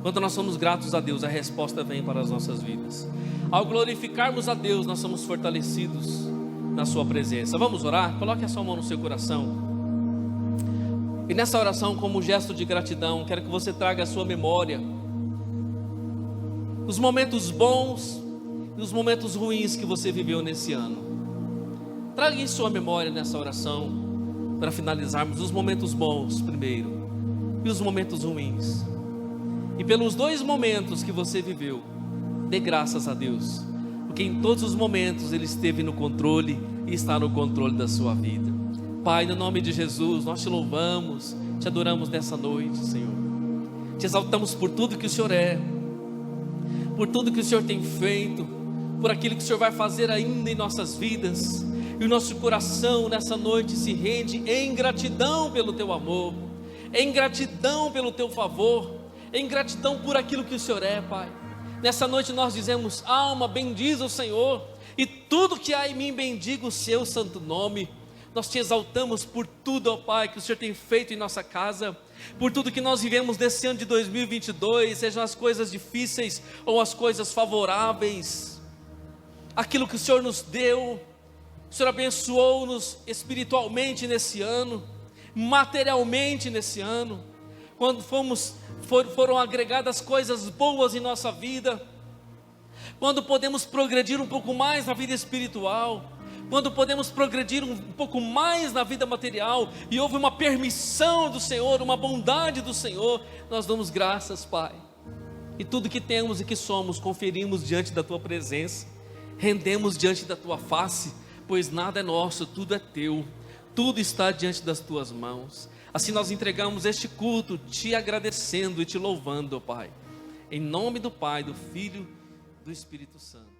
Quando nós somos gratos a Deus, a resposta vem para as nossas vidas. Ao glorificarmos a Deus, nós somos fortalecidos na sua presença. Vamos orar? Coloque a sua mão no seu coração. E nessa oração, como gesto de gratidão, quero que você traga à sua memória os momentos bons e os momentos ruins que você viveu nesse ano. Traga em sua memória nessa oração, para finalizarmos, os momentos bons primeiro e os momentos ruins. E pelos dois momentos que você viveu, dê graças a Deus, porque em todos os momentos Ele esteve no controle e está no controle da sua vida. Pai, no nome de Jesus, nós te louvamos, te adoramos nessa noite, Senhor. Te exaltamos por tudo que o Senhor é, por tudo que o Senhor tem feito, por aquilo que o Senhor vai fazer ainda em nossas vidas. E o nosso coração nessa noite se rende em gratidão pelo Teu amor, em gratidão pelo Teu favor, em gratidão por aquilo que o Senhor é, Pai. Nessa noite nós dizemos: alma, bendiza o Senhor, e tudo que há em mim bendiga o Seu santo nome. Nós Te exaltamos por tudo, ó Pai, que o Senhor tem feito em nossa casa, por tudo que nós vivemos nesse ano de 2022, sejam as coisas difíceis ou as coisas favoráveis, aquilo que o Senhor nos deu. O Senhor abençoou-nos espiritualmente nesse ano, materialmente nesse ano, quando foram agregadas coisas boas em nossa vida, quando podemos progredir um pouco mais na vida espiritual, quando podemos progredir um pouco mais na vida material, e houve uma permissão do Senhor, uma bondade do Senhor, nós damos graças, Pai. E tudo que temos e que somos, conferimos diante da Tua presença, rendemos diante da Tua face, pois nada é nosso, tudo é Teu, tudo está diante das Tuas mãos. Assim nós entregamos este culto, Te agradecendo e Te louvando, ó Pai, em nome do Pai, do Filho, do Espírito Santo.